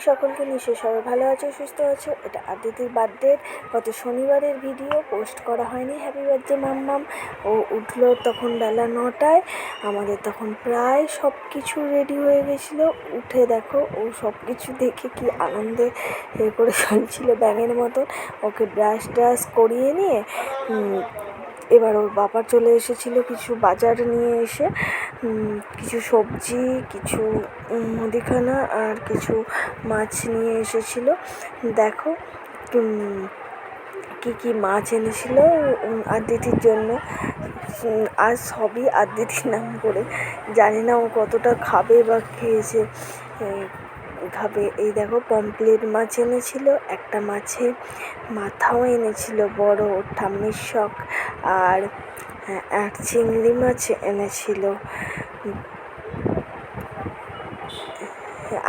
সকলকে, নিশ্চয়ই সবাই ভালো আছো, সুস্থ আছো। এটা আদিতির বার্থডের গত শনিবারের ভিডিও, পোস্ট করা হয়নি। হ্যাপি বার্থডে মাম্মাম। ও উঠলো তখন বেলা 9টায়। আমাদের তখন প্রায় সব কিছু রেডি হয়ে গেছিলো। উঠে দেখো ও সব কিছু দেখে কি আনন্দে করে চলছিল ব্যাঙের মতন। ওকে ব্রাশ করিয়ে নিয়ে এবার ওর বাবা চলে এসেছিলো কিছু বাজার নিয়ে এসে, কিছু সবজি, কিছু মুদিখানা আর কিছু মাছ নিয়ে এসেছিলো। দেখো কি মাছ এনেছিল আদিতির জন্য। আর সবই আদিতির নাম করে, জানি না ও কতটা খাবে বা খেয়েছে খাবে। এই দেখো পমপ্লেট মাছ এনেছিল, একটা মাছে মাথাও এনেছিল বড়, ওর ঠাম্মির শখ। আর চিংড়ি মাছ এনেছিল।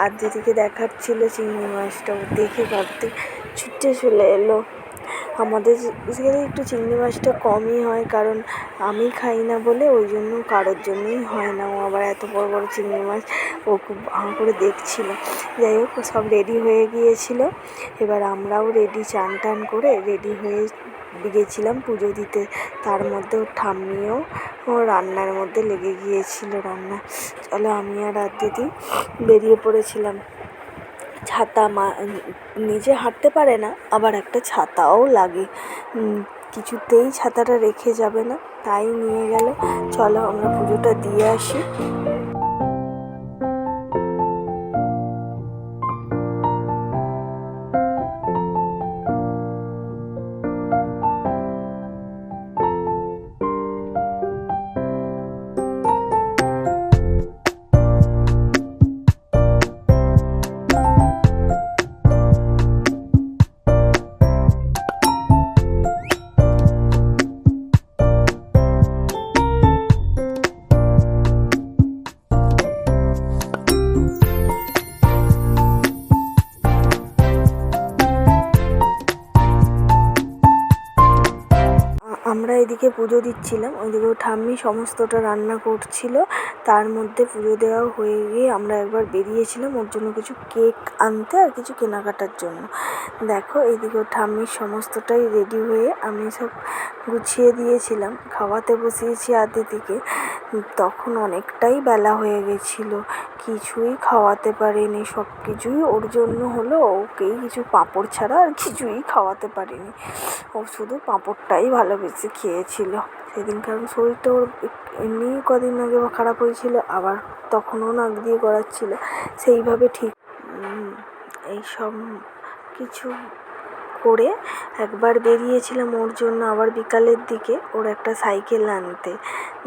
আদিতিকে দেখাচ্ছিল চিংড়ি মাছটা, ও দেখে ভাবতে ছুটে চলে এলো। আমাদের সেখানে একটু চিংড়ি মাছটা কমই হয়, কারণ আমি খাই না বলে, ওই জন্য কারোর জন্যই হয় না। ও আবার এত বড় বড় চিংড়ি মাছ ও খুব ভালো করে দেখছিল। যাই হোক, সব রেডি হয়ে গিয়েছিল। এবার আমরাও রেডি, চান টান করে রেডি হয়ে গিয়েছিলাম পুজো দিতে। তার মধ্যে ওর ঠাম্মিও রান্নার মধ্যে লেগে গিয়েছিল। চলো আমি আর আদিতি বেরিয়ে পড়েছিলাম। ছাতা নিজে হাঁটতে পারে না, আবার একটা ছাতাও লাগে, কিছুতেই ছাতাটা রেখে যাবে না, তাই নিয়ে গেল। চলো আমরা পুজোটা দিয়ে আসি। আমরা এদিকে পুজো দিচ্ছিলাম, ওইদিকে ঠাম্মি সমস্তটা রান্না করছিল। তার মধ্যে পুজো দেওয়া হয়ে গিয়ে আমরা একবার বেরিয়েছিলাম ওর জন্য কিছু কেক আনতে আর কিছু কেনাকাটার জন্য। দেখো এইদিকে ঠাম্মির সমস্তটাই রেডি হয়ে আমি সব গুছিয়ে দিয়েছিলাম। খাওয়াতে বসিয়েছি আদিতিকে, তখন অনেকটাই বেলা হয়ে গেছিলো, কিছুই খাওয়াতে পারিনি। সব কিছুই ওর জন্য হলো, ওকেই কিছু পাঁপড় ছাড়া আর কিছুই খাওয়াতে পারিনি। ও শুধু পাঁপড়টাই ভালোবেসে খেয়েছিল সেদিন, কারণ শরীরটা ওর এমনি কদিন আগে খারাপ হয়েছিল, আবার তখনও নাক দিয়ে গড়াচ্ছিল। সেইভাবে ঠিক এইসব কিছু করে একবার বেরিয়েছিলাম ওর জন্য আবার বিকালের দিকে ওর একটা সাইকেল আনতে।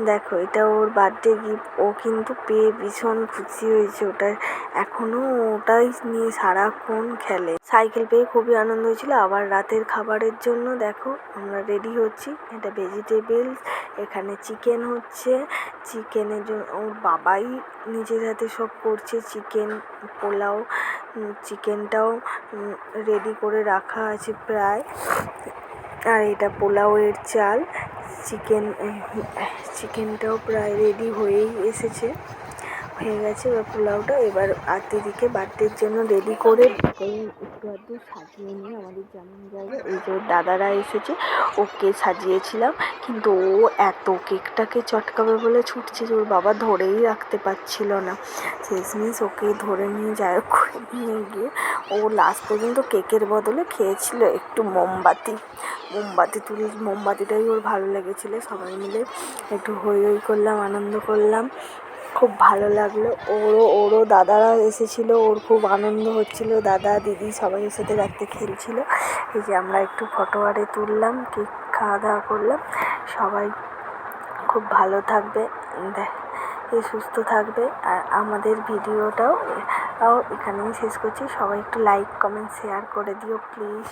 দেখো এটা ওর বার্থডে গিফট, ও কিন্তু পেয়ে ভীষণ খুশি হয়েছে। এখনও ওটাই নিয়ে সারাক্ষণ খেলে। সাইকেল পেয়ে খুবই আনন্দ হয়েছিল। আবার রাতের খাবারের জন্য দেখো আমরা রেডি হচ্ছি। এটা ভেজিটেবলস, এখানে চিকেন হচ্ছে। চিকেনের জন্য ওর বাবাই নিজের হাতে সব করছে। চিকেন পোলাও, চিকেনটাও রেডি করে রাখা আছে প্রায়। আর এটা পোলাওয়ের চাল। চিকেনটাও প্রায় রেডি হয়েই হয়ে গেছে। এবার পোলাওটা এবার আদিতিকে বার্থডের জন্য রেডি করে একটু আধটু সাজিয়ে নিয়ে আমাদের যেমন জায়গায়, এই যে দাদারা এসেছে, ওকে সাজিয়েছিলাম। কিন্তু ও এত কেকটাকে চটকাবে বলে ছুটছে যে ওর বাবা ধরেই রাখতে পারছিল না। শেষমেশ ওকে ধরে নিয়ে যায়, করে নিয়ে গিয়ে ও লাস্ট পর্যন্ত কেকের বদলে খেয়েছিল একটু মোমবাতিটাই ওর ভালো লেগেছিলো। সবাই মিলে একটু হই করলাম, আনন্দ করলাম, খুব ভালো লাগলো। ওরও দাদারা এসেছিলো, ওর খুব আনন্দ হচ্ছিলো। দাদা দিদি সবাই সাথে রাত্রে খেলছিল। এই যে আমরা একটু ফটো তুললাম, কেক খাওয়া দাওয়া করলাম। সবাই খুব ভালো থাকবে, সুস্থ থাকবে। আর আমাদের ভিডিওটাও এখানেই শেষ করছি। সবাই একটু লাইক, কমেন্ট, শেয়ার করে দিও প্লিজ।